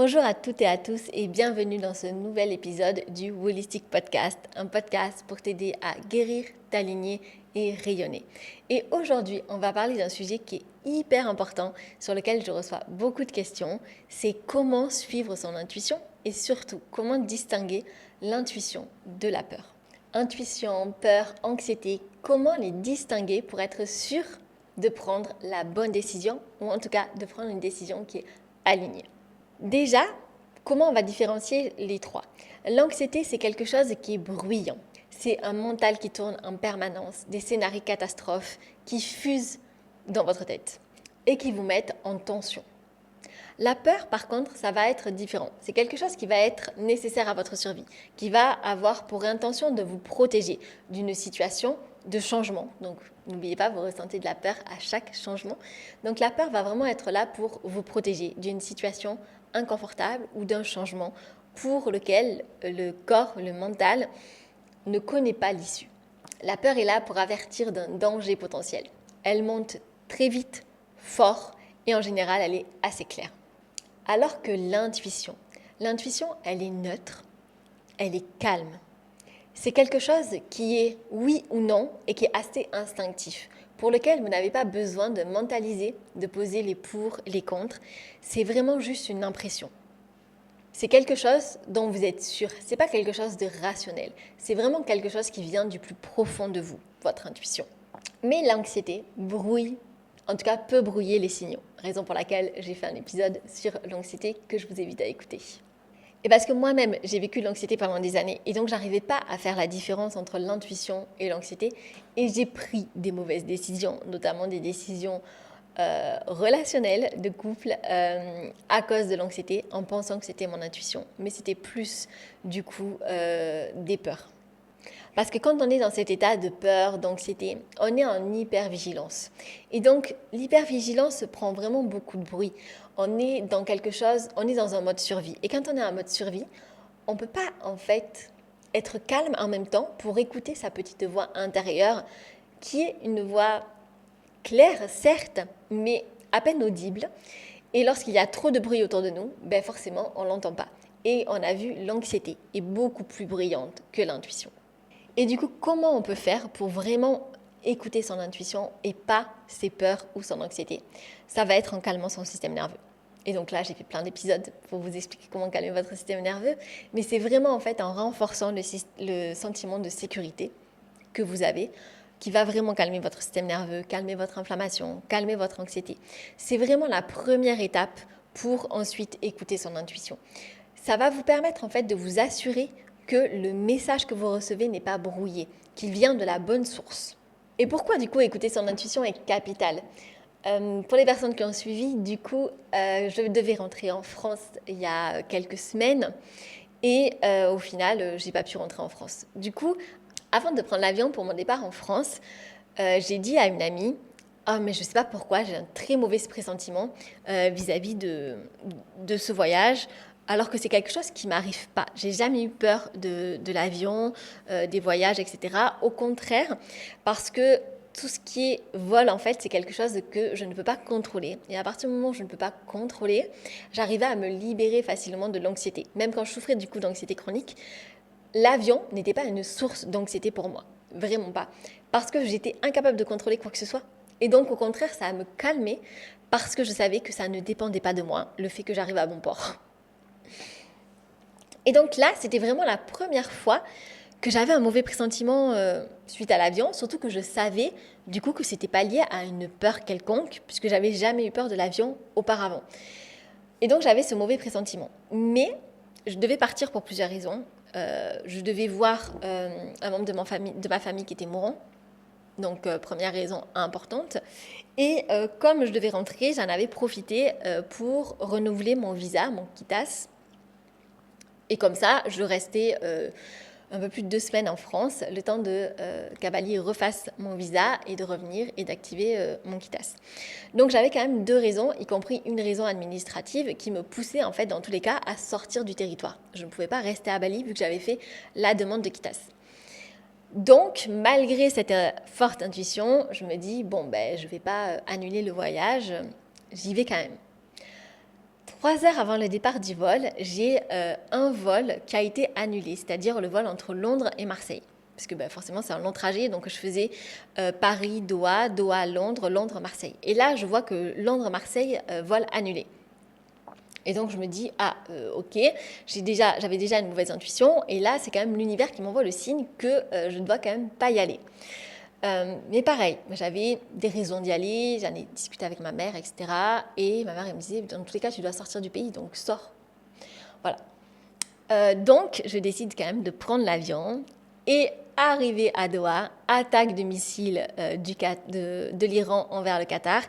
Bonjour à toutes et à tous et bienvenue dans ce nouvel épisode du Holistic Podcast, un podcast pour t'aider à guérir, t'aligner et rayonner. Et aujourd'hui, on va parler d'un sujet qui est hyper important, sur lequel je reçois beaucoup de questions, c'est comment suivre son intuition et surtout comment distinguer l'intuition de la peur. Intuition, peur, anxiété, comment les distinguer pour être sûr de prendre la bonne décision ou en tout cas de prendre une décision qui est alignée. Déjà, comment on va différencier les trois? L'anxiété, c'est quelque chose qui est bruyant. C'est un mental qui tourne en permanence, des scénarios catastrophes qui fusent dans votre tête et qui vous mettent en tension. La peur, par contre, ça va être différent. C'est quelque chose qui va être nécessaire à votre survie, qui va avoir pour intention de vous protéger d'une situation de changement. Donc, n'oubliez pas, vous ressentez de la peur à chaque changement. Donc, la peur va vraiment être là pour vous protéger d'une situation inconfortable ou d'un changement pour lequel le corps, le mental, ne connaît pas l'issue. La peur est là pour avertir d'un danger potentiel. Elle monte très vite, fort et en général, elle est assez claire. Alors que l'intuition, elle est neutre, elle est calme. C'est quelque chose qui est oui ou non et qui est assez instinctif, pour lequel vous n'avez pas besoin de mentaliser, de poser les pour, les contre. C'est vraiment juste une impression. C'est quelque chose dont vous êtes sûr. Ce n'est pas quelque chose de rationnel. C'est vraiment quelque chose qui vient du plus profond de vous, votre intuition. Mais l'anxiété brouille, en tout cas peut brouiller les signaux. Raison pour laquelle j'ai fait un épisode sur l'anxiété que je vous invite à écouter. Et parce que moi-même, j'ai vécu l'anxiété pendant des années et donc j'arrivais pas à faire la différence entre l'intuition et l'anxiété et j'ai pris des mauvaises décisions, notamment des décisions relationnelles de couple à cause de l'anxiété en pensant que c'était mon intuition, mais c'était plus du coup des peurs. Parce que quand on est dans cet état de peur, d'anxiété, on est en hypervigilance. Et donc, l'hypervigilance prend vraiment beaucoup de bruit. On est dans quelque chose, on est dans un mode survie. Et quand on est en mode survie, on ne peut pas en fait être calme en même temps pour écouter sa petite voix intérieure, qui est une voix claire, certes, mais à peine audible. Et lorsqu'il y a trop de bruit autour de nous, ben forcément, on ne l'entend pas. Et on a vu, l'anxiété est beaucoup plus bruyante que l'intuition. Et du coup, comment on peut faire pour vraiment écouter son intuition et pas ses peurs ou son anxiété? Ça va être en calmant son système nerveux. Et donc là, j'ai fait plein d'épisodes pour vous expliquer comment calmer votre système nerveux. Mais c'est vraiment en fait en renforçant le sentiment de sécurité que vous avez qui va vraiment calmer votre système nerveux, calmer votre inflammation, calmer votre anxiété. C'est vraiment la première étape pour ensuite écouter son intuition. Ça va vous permettre en fait de vous assurer que le message que vous recevez n'est pas brouillé, qu'il vient de la bonne source. Et pourquoi du coup écouter son intuition est capital? Pour les personnes qui ont suivi, du coup, je devais rentrer en France il y a quelques semaines et au final, j'ai pas pu rentrer en France. Du coup, avant de prendre l'avion pour mon départ en France, j'ai dit à une amie « Oh, mais je ne sais pas pourquoi, j'ai un très mauvais pressentiment vis-à-vis de ce voyage. » Alors que c'est quelque chose qui ne m'arrive pas. J'ai jamais eu peur de l'avion, des voyages, etc. Au contraire, parce que tout ce qui est vol, en fait, c'est quelque chose que je ne peux pas contrôler. Et à partir du moment où je ne peux pas contrôler, j'arrivais à me libérer facilement de l'anxiété. Même quand je souffrais du coup d'anxiété chronique, l'avion n'était pas une source d'anxiété pour moi. Vraiment pas. Parce que j'étais incapable de contrôler quoi que ce soit. Et donc, au contraire, ça me calmait parce que je savais que ça ne dépendait pas de moi, le fait que j'arrive à bon port. Et donc là, c'était vraiment la première fois que j'avais un mauvais pressentiment suite à l'avion, surtout que je savais du coup que c'était pas lié à une peur quelconque, puisque j'avais jamais eu peur de l'avion auparavant. Et donc j'avais ce mauvais pressentiment. Mais je devais partir pour plusieurs raisons. Je devais voir un membre de ma famille qui était mourant. Donc première raison importante. Et comme je devais rentrer, j'en avais profité pour renouveler mon visa, mon KITAS. Et comme ça, je restais un peu plus de 2 semaines en France, le temps qu'Abali refasse mon visa et de revenir et d'activer mon KITAS. Donc j'avais quand même 2 raisons, y compris une raison administrative qui me poussait en fait dans tous les cas à sortir du territoire. Je ne pouvais pas rester à Bali vu que j'avais fait la demande de KITAS. Donc malgré cette forte intuition, je me dis bon je ne vais pas annuler le voyage, j'y vais quand même. 3 heures avant le départ du vol, j'ai un vol qui a été annulé, c'est-à-dire le vol entre Londres et Marseille. Parce que forcément, c'est un long trajet, donc je faisais Paris-Doha, Doha-Londres, Londres-Marseille. Et là, je vois que Londres-Marseille, vol annulé. Et donc, je me dis, ok, j'avais déjà une mauvaise intuition, et là, c'est quand même l'univers qui m'envoie le signe que je ne dois quand même pas y aller. Mais pareil, j'avais des raisons d'y aller, j'en ai discuté avec ma mère, etc. Et ma mère, elle me disait, dans tous les cas, tu dois sortir du pays, donc sors. Voilà. Donc, je décide quand même de prendre l'avion et arriver à Doha, attaque de missiles de l'Iran envers le Qatar.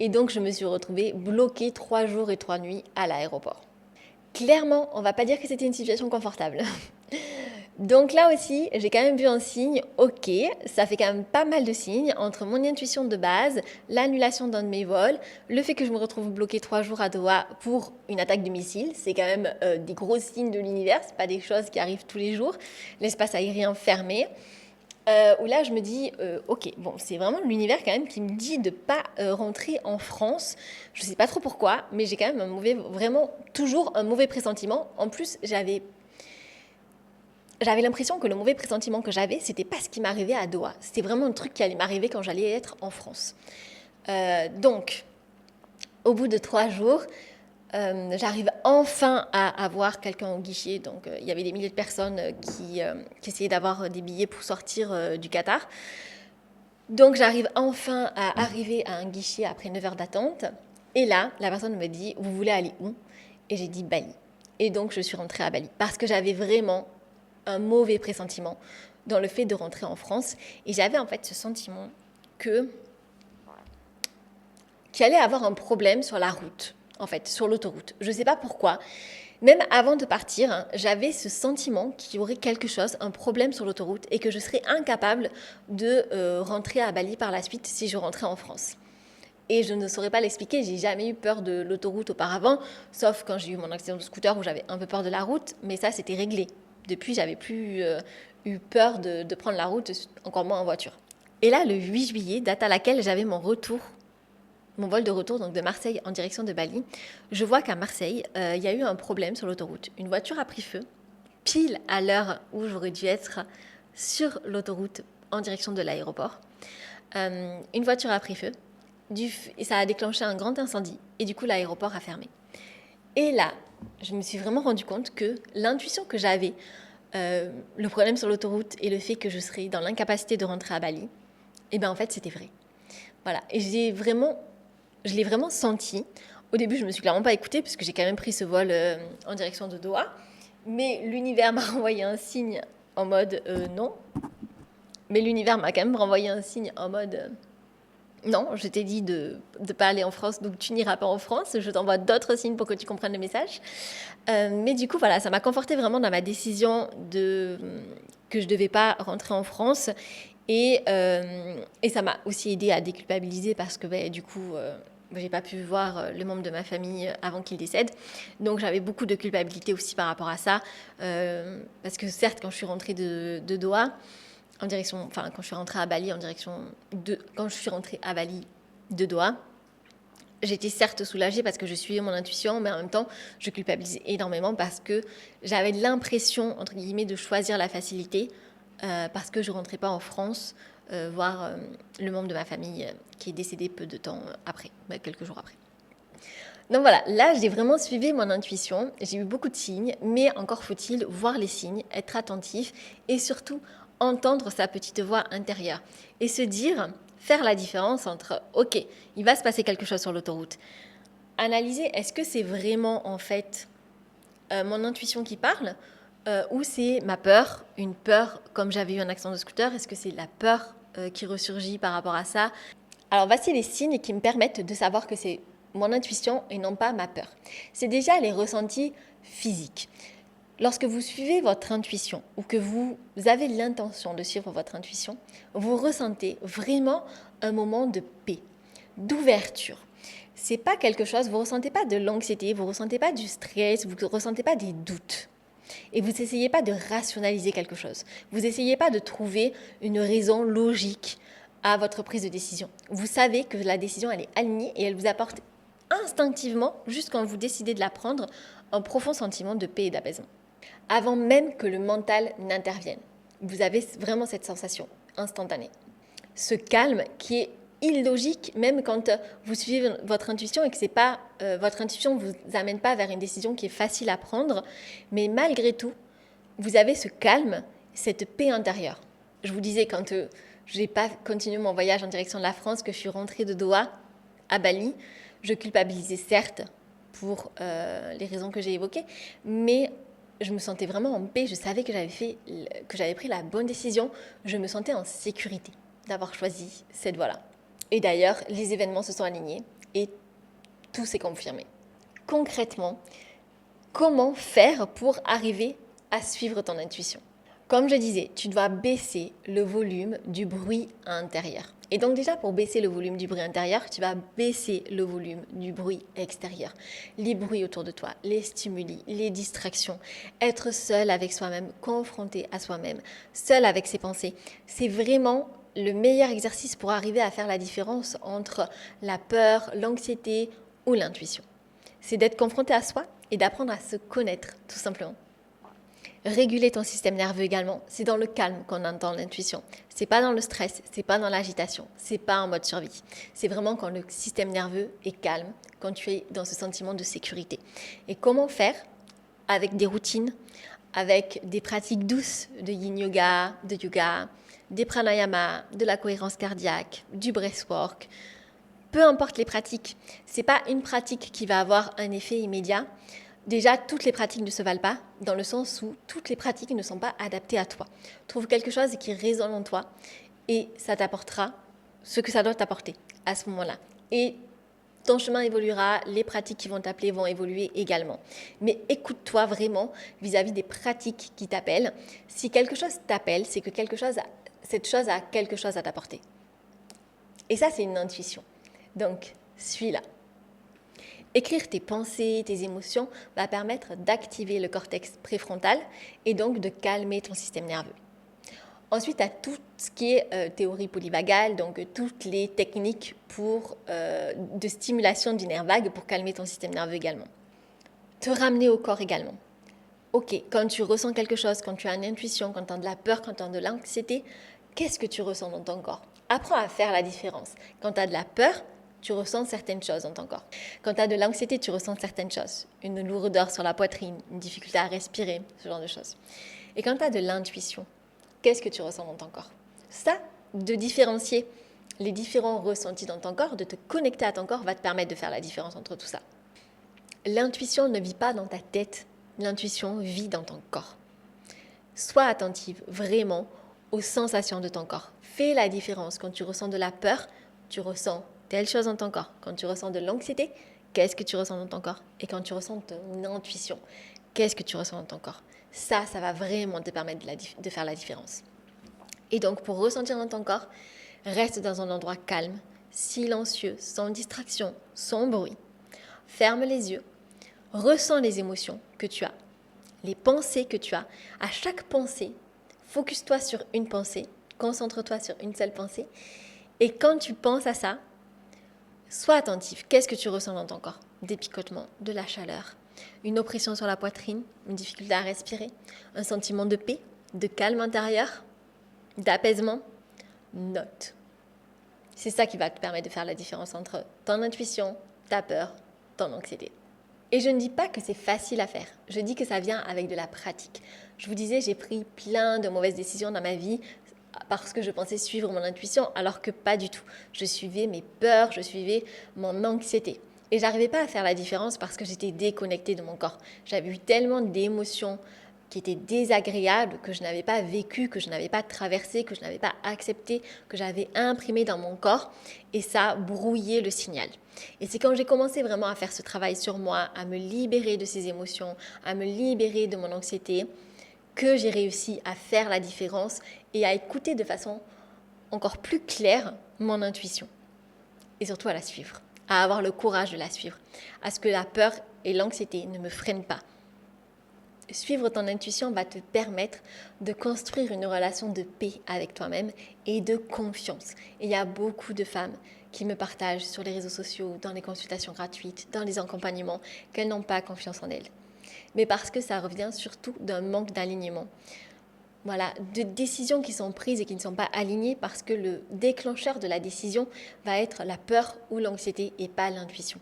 Et donc, je me suis retrouvée bloquée 3 jours et 3 nuits à l'aéroport. Clairement, on ne va pas dire que c'était une situation confortable. Donc là aussi, j'ai quand même vu un signe, ok, ça fait quand même pas mal de signes entre mon intuition de base, l'annulation d'un de mes vols, le fait que je me retrouve bloquée 3 jours à Doha pour une attaque de missile, c'est quand même des gros signes de l'univers, c'est pas des choses qui arrivent tous les jours, l'espace aérien fermé, où là je me dis, ok, bon, c'est vraiment l'univers quand même qui me dit de pas rentrer en France, je sais pas trop pourquoi, mais j'ai quand même vraiment toujours un mauvais pressentiment, en plus j'avais l'impression que le mauvais pressentiment que j'avais, c'était pas ce qui m'arrivait à Doha. C'était vraiment un truc qui allait m'arriver quand j'allais être en France. Donc, au bout de 3 jours, j'arrive enfin à avoir quelqu'un au guichet. Donc, il y avait des milliers de personnes qui essayaient d'avoir des billets pour sortir du Qatar. Donc, j'arrive enfin à arriver à un guichet après 9 heures d'attente. Et là, la personne me dit, vous voulez aller où? Et j'ai dit Bali. Et donc, je suis rentrée à Bali parce que j'avais vraiment un mauvais pressentiment dans le fait de rentrer en France. Et j'avais en fait ce sentiment qu'il allait avoir un problème sur la route, en fait, sur l'autoroute. Je ne sais pas pourquoi. Même avant de partir, j'avais ce sentiment qu'il y aurait quelque chose, un problème sur l'autoroute et que je serais incapable de rentrer à Bali par la suite si je rentrais en France. Et je ne saurais pas l'expliquer, j'ai jamais eu peur de l'autoroute auparavant, sauf quand j'ai eu mon accident de scooter où j'avais un peu peur de la route, mais ça c'était réglé. Depuis, j'avais plus eu peur de prendre la route, encore moins en voiture. Et là, le 8 juillet, date à laquelle j'avais mon vol de retour, donc de Marseille en direction de Bali, je vois qu'à Marseille, il y a eu un problème sur l'autoroute. Une voiture a pris feu, pile à l'heure où j'aurais dû être sur l'autoroute en direction de l'aéroport. Une voiture a pris feu, et ça a déclenché un grand incendie, et du coup, l'aéroport a fermé. Et là, je me suis vraiment rendu compte que l'intuition que j'avais, le problème sur l'autoroute et le fait que je serais dans l'incapacité de rentrer à Bali, eh bien en fait c'était vrai. Voilà, et je l'ai vraiment senti. Au début, je me suis clairement pas écoutée puisque j'ai quand même pris ce vol en direction de Doha, mais l'univers m'a renvoyé un signe en mode non. Mais l'univers m'a quand même renvoyé un signe en mode non, je t'ai dit de ne pas aller en France, donc tu n'iras pas en France. Je t'envoie d'autres signes pour que tu comprennes le message. Mais du coup, voilà, ça m'a confortée vraiment dans ma décision que je ne devais pas rentrer en France. Et ça m'a aussi aidée à déculpabiliser parce que du coup, je n'ai pas pu voir le membre de ma famille avant qu'il décède. Donc j'avais beaucoup de culpabilité aussi par rapport à ça. Parce que certes, quand je suis rentrée de Doha, quand je suis rentrée à Bali quand je suis rentrée à Bali de Doha, j'étais certes soulagée parce que je suivais mon intuition, mais en même temps, je culpabilisais énormément parce que j'avais l'impression, entre guillemets, de choisir la facilité parce que je ne rentrais pas en France voir le membre de ma famille qui est décédé peu de temps après, quelques jours après. Donc voilà, là, j'ai vraiment suivi mon intuition. J'ai eu beaucoup de signes, mais encore faut-il voir les signes, être attentif et surtout entendre sa petite voix intérieure et se dire, faire la différence entre « Ok, il va se passer quelque chose sur l'autoroute ». Analyser, est-ce que c'est vraiment en fait mon intuition qui parle ou c'est ma peur, une peur comme j'avais eu un accident de scooter, est-ce que c'est la peur qui ressurgit par rapport à ça? Alors voici les signes qui me permettent de savoir que c'est mon intuition et non pas ma peur. C'est déjà les ressentis physiques. Lorsque vous suivez votre intuition ou que vous avez l'intention de suivre votre intuition, vous ressentez vraiment un moment de paix, d'ouverture. C'est pas quelque chose, vous ressentez pas de l'anxiété, vous ressentez pas du stress, vous ressentez pas des doutes. Et vous n'essayez pas de rationaliser quelque chose. Vous n'essayez pas de trouver une raison logique à votre prise de décision. Vous savez que la décision elle est alignée et elle vous apporte instinctivement, juste quand vous décidez de la prendre, un profond sentiment de paix et d'apaisement. Avant même que le mental n'intervienne, vous avez vraiment cette sensation instantanée. Ce calme qui est illogique, même quand vous suivez votre intuition et que votre intuition ne vous amène pas vers une décision qui est facile à prendre, mais malgré tout, vous avez ce calme, cette paix intérieure. Je vous disais quand je n'ai pas continué mon voyage en direction de la France, que je suis rentrée de Doha à Bali, je culpabilisais certes pour les raisons que j'ai évoquées, mais je me sentais vraiment en paix, je savais que j'avais pris la bonne décision, je me sentais en sécurité d'avoir choisi cette voie-là. Et d'ailleurs, les événements se sont alignés et tout s'est confirmé. Concrètement, comment faire pour arriver à suivre ton intuition ? Comme je disais, tu dois baisser le volume du bruit intérieur. Et donc déjà, pour baisser le volume du bruit intérieur, tu vas baisser le volume du bruit extérieur. Les bruits autour de toi, les stimuli, les distractions, être seul avec soi-même, confronté à soi-même, seul avec ses pensées. C'est vraiment le meilleur exercice pour arriver à faire la différence entre la peur, l'anxiété ou l'intuition. C'est d'être confronté à soi et d'apprendre à se connaître, tout simplement. Réguler ton système nerveux également, c'est dans le calme qu'on entend l'intuition. C'est pas dans le stress, c'est pas dans l'agitation, c'est pas en mode survie. C'est vraiment quand le système nerveux est calme, quand tu es dans ce sentiment de sécurité. Et comment faire ? Avec des routines, avec des pratiques douces de yin yoga, de yoga, des pranayama, de la cohérence cardiaque, du breathwork. Peu importe les pratiques, c'est pas une pratique qui va avoir un effet immédiat. Déjà, toutes les pratiques ne se valent pas, dans le sens où toutes les pratiques ne sont pas adaptées à toi. Trouve quelque chose qui résonne en toi et ça t'apportera ce que ça doit t'apporter à ce moment-là. Et ton chemin évoluera, les pratiques qui vont t'appeler vont évoluer également. Mais écoute-toi vraiment vis-à-vis des pratiques qui t'appellent. Si quelque chose t'appelle, c'est que cette chose a quelque chose à t'apporter. Et ça, c'est une intuition. Donc, suis-la. Écrire tes pensées, tes émotions va permettre d'activer le cortex préfrontal et donc de calmer ton système nerveux. Ensuite, tu as tout ce qui est théorie polyvagale, donc toutes les techniques de stimulation du nerf vague pour calmer ton système nerveux également. Te ramener au corps également. Ok, quand tu ressens quelque chose, quand tu as une intuition, quand tu as de la peur, quand tu as de l'anxiété, qu'est-ce que tu ressens dans ton corps ? Apprends à faire la différence. Quand tu as de la peur, tu ressens certaines choses dans ton corps. Quand tu as de l'anxiété, tu ressens certaines choses. Une lourdeur sur la poitrine, une difficulté à respirer, ce genre de choses. Et quand tu as de l'intuition, qu'est-ce que tu ressens dans ton corps ? Ça, de différencier les différents ressentis dans ton corps, de te connecter à ton corps, va te permettre de faire la différence entre tout ça. L'intuition ne vit pas dans ta tête, l'intuition vit dans ton corps. Sois attentive vraiment aux sensations de ton corps. Fais la différence. Quand tu ressens de la peur, tu ressens telle chose dans ton corps. Quand tu ressens de l'anxiété, qu'est-ce que tu ressens dans ton corps ? Et quand tu ressens ton intuition, qu'est-ce que tu ressens dans ton corps ? Ça va vraiment te permettre de faire la différence. Et donc, pour ressentir dans ton corps, reste dans un endroit calme, silencieux, sans distraction, sans bruit. Ferme les yeux, ressens les émotions que tu as, les pensées que tu as. À chaque pensée, focus-toi sur une pensée, concentre-toi sur une seule pensée. Et quand tu penses à ça, sois attentif. Qu'est-ce que tu ressens dans ton corps ? Des picotements, de la chaleur, une oppression sur la poitrine, une difficulté à respirer, un sentiment de paix, de calme intérieur, d'apaisement. Note. C'est ça qui va te permettre de faire la différence entre ton intuition, ta peur, ton anxiété. Et je ne dis pas que c'est facile à faire, je dis que ça vient avec de la pratique. Je vous disais, j'ai pris plein de mauvaises décisions dans ma vie parce que je pensais suivre mon intuition, alors que pas du tout. Je suivais mes peurs, je suivais mon anxiété. Et j'arrivais pas à faire la différence parce que j'étais déconnectée de mon corps. J'avais eu tellement d'émotions qui étaient désagréables, que je n'avais pas vécu, que je n'avais pas traversé, que je n'avais pas accepté, que j'avais imprimé dans mon corps, et ça brouillait le signal. Et c'est quand j'ai commencé vraiment à faire ce travail sur moi, à me libérer de ces émotions, à me libérer de mon anxiété, que j'ai réussi à faire la différence et à écouter de façon encore plus claire mon intuition. Et surtout à la suivre, à avoir le courage de la suivre, à ce que la peur et l'anxiété ne me freinent pas. suivre ton intuition va te permettre de construire une relation de paix avec toi-même et de confiance. Et il y a beaucoup de femmes qui me partagent sur les réseaux sociaux, dans les consultations gratuites, dans les accompagnements, qu'elles n'ont pas confiance en elles. Mais parce que ça revient surtout d'un manque d'alignement. Voilà, de décisions qui sont prises et qui ne sont pas alignées parce que le déclencheur de la décision va être la peur ou l'anxiété et pas l'intuition.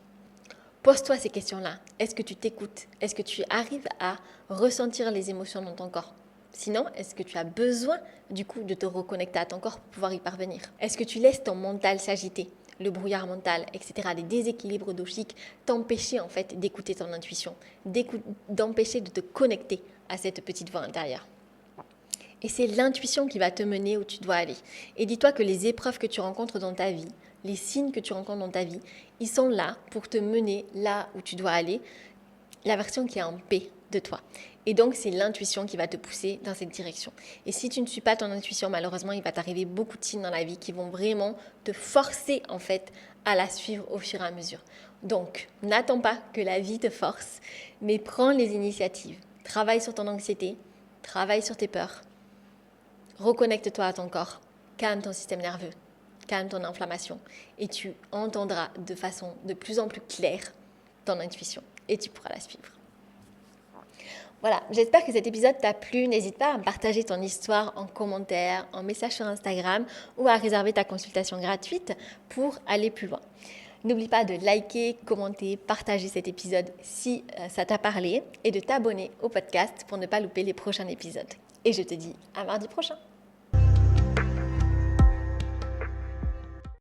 Pose-toi ces questions-là. Est-ce que tu t'écoutes? Est-ce que tu arrives à ressentir les émotions dans ton corps? Sinon, est-ce que tu as besoin du coup de te reconnecter à ton corps pour pouvoir y parvenir? Est-ce que tu laisses ton mental s'agiter, le brouillard mental, etc., les déséquilibres doshiques t'empêcher en fait d'écouter ton intuition, d'empêcher de te connecter à cette petite voix intérieure? Et c'est l'intuition qui va te mener où tu dois aller. Et dis-toi que les épreuves que tu rencontres dans ta vie, les signes que tu rencontres dans ta vie, ils sont là pour te mener là où tu dois aller, la version qui est en paix de toi. Et donc, c'est l'intuition qui va te pousser dans cette direction. Et si tu ne suis pas ton intuition, malheureusement, il va t'arriver beaucoup de signes dans la vie qui vont vraiment te forcer, en fait, à la suivre au fur et à mesure. Donc, n'attends pas que la vie te force, mais prends les initiatives. Travaille sur ton anxiété, travaille sur tes peurs. Reconnecte-toi à ton corps, calme ton système nerveux, calme ton inflammation et tu entendras de façon de plus en plus claire ton intuition et tu pourras la suivre. Voilà, j'espère que cet épisode t'a plu. N'hésite pas à partager ton histoire en commentaire, en message sur Instagram ou à réserver ta consultation gratuite pour aller plus loin. N'oublie pas de liker, commenter, partager cet épisode si ça t'a parlé et de t'abonner au podcast pour ne pas louper les prochains épisodes. Et je te dis à mardi prochain.